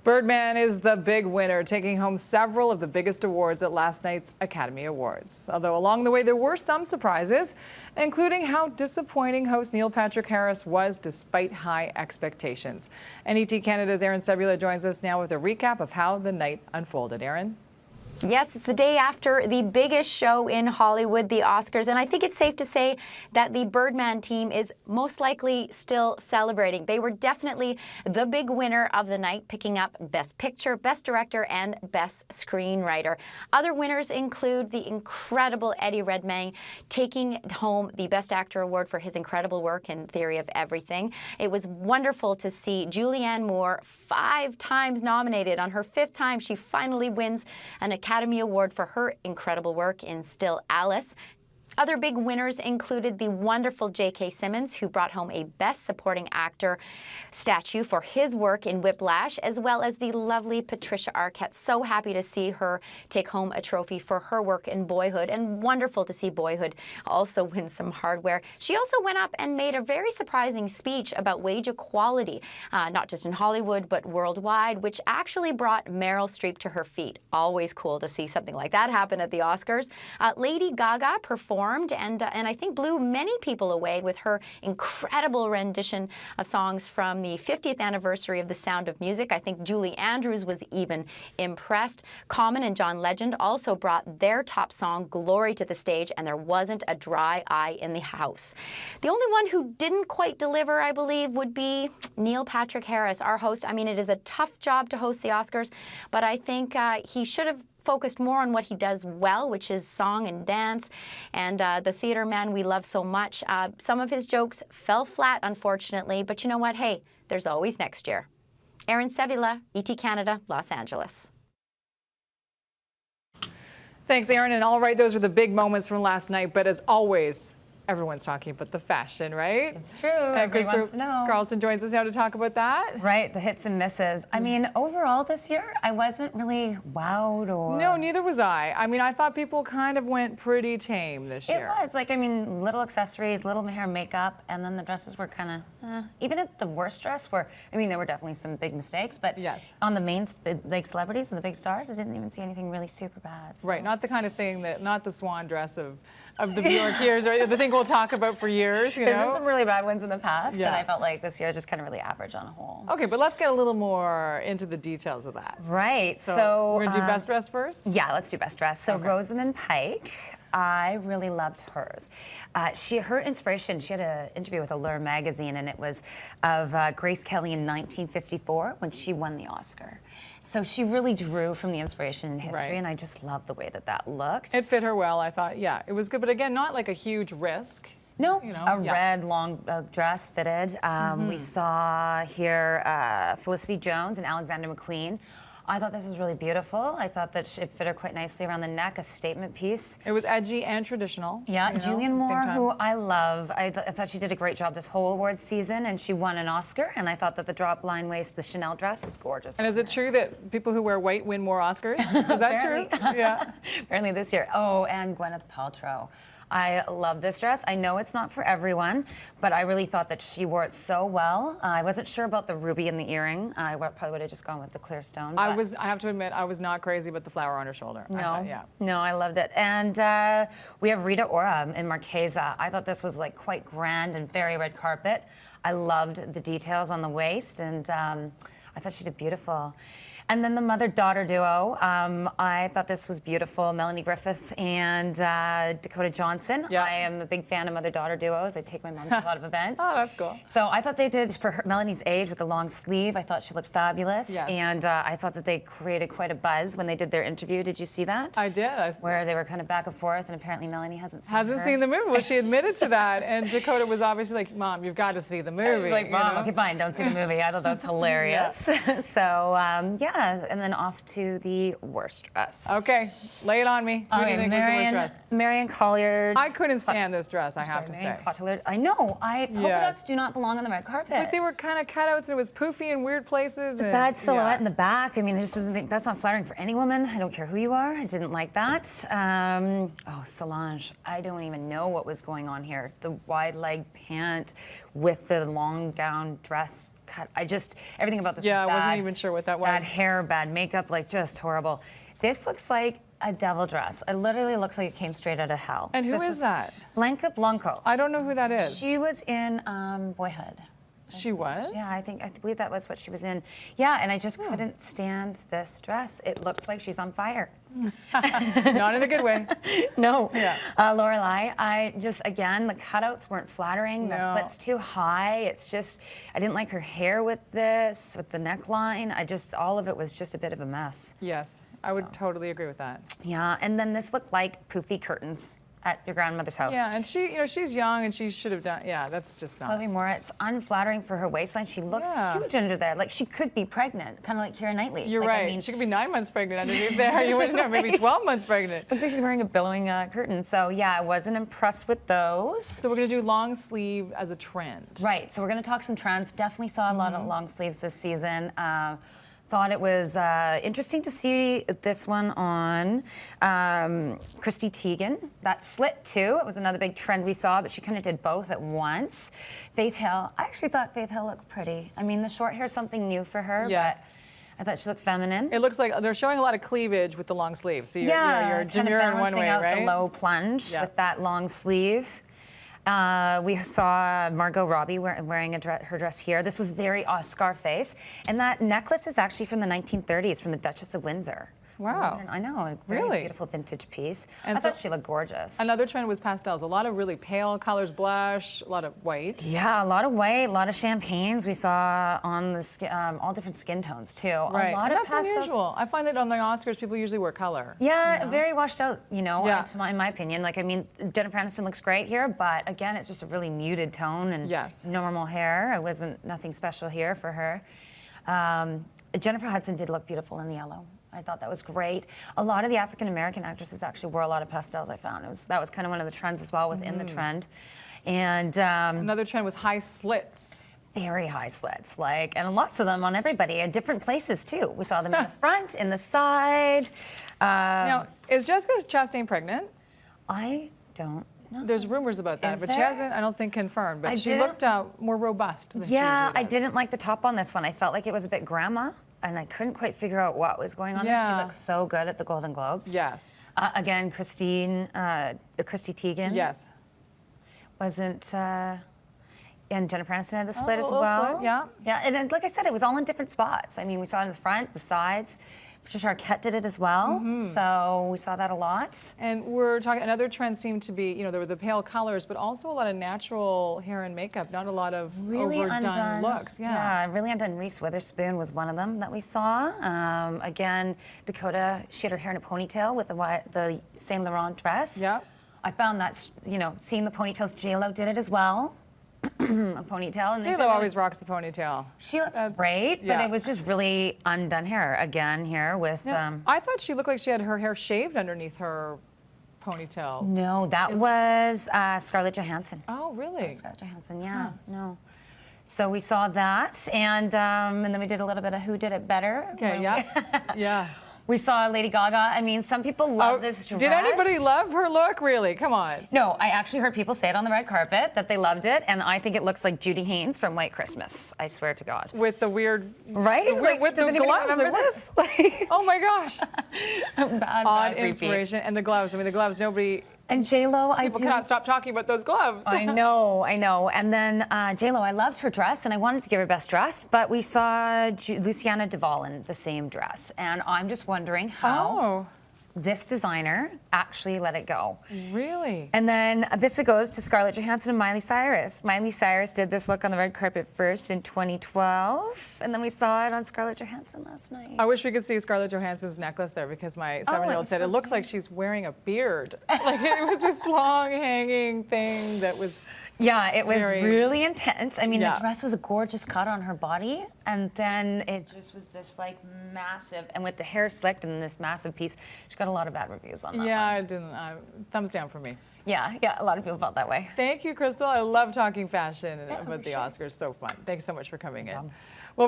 Birdman is the big winner, taking home several of the biggest awards at last night's Academy Awards. Although along the way there were some surprises, including how disappointing host Neil Patrick Harris was despite high expectations. NET Canada's Aaron Sebula joins us now with a recap of how the night unfolded. Aaron? Yes, it's the day after the biggest show in Hollywood, the Oscars, and I think it's safe to say that the Birdman team is most likely still celebrating. They were definitely the big winner of the night, picking up Best Picture, Best Director, and Best Screenwriter. Other winners include the incredible Eddie Redmayne, taking home the Best Actor award for his incredible work in Theory of Everything. It was wonderful to see Julianne Moore 5 times nominated. On her 5th time, she finally wins an Academy Award for her incredible work in Still Alice. Other big winners included the wonderful J.K. Simmons, who brought home a Best Supporting Actor statue for his work in Whiplash, as well as the lovely Patricia Arquette. So happy to see her take home a trophy for her work in Boyhood, and wonderful to see Boyhood also win some hardware. She also went up and made a very surprising speech about wage equality, not just in Hollywood, but worldwide, which actually brought Meryl Streep to her feet. Always cool to see something like that happen at the Oscars. Lady Gaga performed and I think blew many people away with her incredible rendition of songs from the 50th anniversary of The Sound of Music. I think Julie Andrews was even impressed. Common and John Legend also brought their top song, Glory, to the stage, and there wasn't a dry eye in the house. The only one who didn't quite deliver, I believe, would be Neil Patrick Harris, our host. I mean, it is a tough job to host the Oscars, but I think he should have focused more on what he does well, which is song and dance, and the theater man we love so much. Some of his jokes fell flat, unfortunately, but you know what? Hey, there's always next year. Aaron Sebula, ET Canada, Los Angeles. Thanks, Aaron. And all right, those were the big moments from last night, but as always, everyone's talking about the fashion, right? It's true. Everybody wants to know. Carlson joins us now to talk about that. Right, the hits and misses. I mean, overall this year, I wasn't really wowed or... No, neither was I. I mean, I thought people kind of went pretty tame this year. It was. Like, I mean, little accessories, little hair and makeup, and then the dresses were kind of, even at the worst dress where, I mean, there were definitely some big mistakes, but yes, on the main big celebrities and the big stars, I didn't even see anything really super bad. So. Right, not the kind of thing that, not the swan dress of the Bjork years, or the thing we'll talk about for years, you know? There's been some really bad ones in the past, yeah, and I felt like this year is just kind of really average on a whole. Okay, but let's get a little more into the details of that. Right, so we're gonna do best dress first? Yeah, let's do best dress. So okay. Rosamund Pike, I really loved hers. Her inspiration, she had an interview with Allure magazine, and it was of Grace Kelly in 1954 when she won the Oscar. So she really drew from the inspiration in history, right, and I just love the way that that looked. It fit her well, I thought. Yeah, it was good, but again, not like a huge risk. No, you know, a red long dress fitted. We saw here Felicity Jones and Alexander McQueen. I thought this was really beautiful. I thought that it fit her quite nicely around the neck, a statement piece. It was edgy and traditional. Yeah, Julianne Moore, who I love. I thought she did a great job this whole awards season, and she won an Oscar, and I thought that the drop line waist, the Chanel dress, was gorgeous. And is it true that people who wear white win more Oscars? Is that true? Yeah. Apparently this year. Oh, and Gwyneth Paltrow. I love this dress. I know it's not for everyone, but I really thought that she wore it so well. I wasn't sure about the ruby in the earring. I probably would have just gone with the clear stone. I have to admit, I was not crazy about the flower on her shoulder. No, yeah. No, I loved it. And we have Rita Ora in Marchesa. I thought this was like quite grand and very red carpet. I loved the details on the waist, and I thought she did beautiful. And then the mother-daughter duo, I thought this was beautiful. Melanie Griffith and Dakota Johnson. Yeah. I am a big fan of mother-daughter duos. I take my mom to a lot of events. Oh, that's cool. So I thought they did, for Melanie's age with the long sleeve, I thought she looked fabulous. Yes. And I thought that they created quite a buzz when they did their interview. Did you see that? I did. Where they were kind of back and forth, and apparently Melanie hasn't seen the movie. Well, she admitted to that, and Dakota was obviously like, "Mom, you've got to see the movie." I was like, "Mom, okay, fine, don't see the movie." I thought that was hilarious. Yeah. So yeah, and then off to the worst dress. Okay, lay it on me. Who do you think was the worst dress? Marion Colliard. I couldn't stand this dress, I have to say. Cotillard. I know. Polka dots do not belong on the red carpet. But they were kind of cutouts, and it was poofy in weird places. The bad silhouette in the back. I mean, I just doesn't think that's not flattering for any woman. I don't care who you are. I didn't like that. Oh, Solange. I don't even know what was going on here. The wide leg pant with the long gown dress cut. Everything about this Yeah, was I wasn't bad. even sure what that was. Bad hair, bad makeup, like just horrible. This looks like a devil dress. It literally looks like it came straight out of hell. And who This is that? Blanca Blanco. I don't know who that is. She was in Boyhood. She was? Yeah, I believe that was what she was in. Yeah, and I just couldn't stand this dress. It looks like she's on fire. Not in a good way. No. Yeah. Lorelai, again, the cutouts weren't flattering. The No. slit's too high. It's just, I didn't like her hair with this, with the neckline. all of it was just a bit of a mess. Yes, I would totally agree with that. Yeah, and then this looked like poofy curtains at your grandmother's house. Yeah, and she's young and she should have done, yeah, that's just not. Chloe Moore, it's unflattering for her waistline. She looks huge under there. Like she could be pregnant, kind of like Keira Knightley. You're Like, right. I mean, She could be 9 months pregnant underneath there. You wouldn't know, maybe 12 months pregnant. looks like she's wearing a billowing curtain. So yeah, I wasn't impressed with those. So we're going to do long sleeve as a trend. Right, so we're going to talk some trends. Definitely saw a lot of long sleeves this season. Thought it was interesting to see this one on Christy Teigen. That slit too. It was another big trend we saw, but she kind of did both at once. Faith Hill. I actually thought Faith Hill looked pretty. I mean, the short hair is something new for her, Yes. but I thought she looked feminine. It looks like they're showing a lot of cleavage with the long sleeves. So you're kind of demure in one balancing way, out right? the low plunge Yeah. with that long sleeve. We saw Margot Robbie wearing her dress here. This was very Scarface. And that necklace is actually from the 1930s, from the Duchess of Windsor. Wow. I know, a very Really? beautiful vintage piece. And I thought so- she looked gorgeous. Another trend was pastels. A lot of really pale colors, blush, a lot of white. Yeah, a lot of white, a lot of champagnes. We saw on the skin, all different skin tones too. Right. A lot And of that's pastels. unusual. I find that on the Oscars, people usually wear color. Yeah, very washed out, Yeah. in my opinion. Like, I mean, Jennifer Aniston looks great here, but again, it's just a really muted tone and Yes. normal hair. It wasn't nothing special here for her. Jennifer Hudson did look beautiful in the yellow. I thought that was great. A lot of the African American actresses actually wore a lot of pastels, I found. That was kind of one of the trends as well within the trend. And Another trend was high slits. very high slits, and lots of them on everybody at different places too. We saw them in the front, in the side. Now, is Jessica Chastain pregnant? I don't know. There's rumors about that, Is but she there? hasn't, I don't think, confirmed. But I she didn't- looked more robust than she Yeah, usually I does. didn't like the top on this one. I felt like it was a bit grandma, and I couldn't quite figure out what was going on there. Yeah. She looked so good at the Golden Globes. Yes. Again, Christy Teigen. Yes. Wasn't, and Jennifer Aniston had the slit as a little well. slit, yeah. Yeah, and then, like I said, it was all in different spots. I mean, we saw it in the front, the sides. Patricia Arquette did it as well, so we saw that a lot. And we're talking, another trend seemed to be, there were the pale colors, but also a lot of natural hair and makeup, not a lot of Really overdone undone looks. Yeah, really undone. Reese Witherspoon was one of them that we saw. Again, Dakota, she had her hair in a ponytail with the Saint Laurent dress. Yeah. I found that, seeing the ponytails, J-Lo did it as well. A ponytail. And J-Lo always rocks the ponytail. She looks great, but yeah. it was just really undone hair again here with. Yeah. I thought she looked like she had her hair shaved underneath her ponytail. No, that was Scarlett Johansson. Oh, really? Scarlett Johansson, yeah, no. So we saw that, and then we did a little bit of Who Did It Better. Okay, yeah. Yeah. We saw Lady Gaga. I mean, some people love this dress. Did anybody love her look? Really? Come on. No, I actually heard people say it on the red carpet that they loved it, and I think it looks like Judy Haynes from White Christmas. I swear to God. With the weird, Right? with does the anybody gloves. remember Like, this? oh my gosh. Bad Odd repeat. inspiration. And the gloves. I mean, the gloves, nobody, And J-Lo, people cannot stop talking about those gloves. I know. And then J-Lo, I loved her dress, and I wanted to give her best dress, but we saw Luciana Duvall in the same dress, and I'm just wondering how this designer actually let it go. Really? And then this goes to Scarlett Johansson and Miley Cyrus. Miley Cyrus did this look on the red carpet first in 2012, and then we saw it on Scarlett Johansson last night. I wish we could see Scarlett Johansson's necklace there because my 7-year-old was said it supposed looks to be. like she's wearing a beard. Like it was this long hanging thing that was. Yeah, it was Very- really intense. I mean, Yeah. the dress was a gorgeous cut on her body, and then it just was this like massive, and with the hair slicked and this massive piece. She got a lot of bad reviews on that Yeah, one. I didn't. Thumbs down for me. Yeah, a lot of people felt that way. Thank you, Crystal. I love talking fashion and about for the sure. Oscars. So fun. Thanks so much for coming in.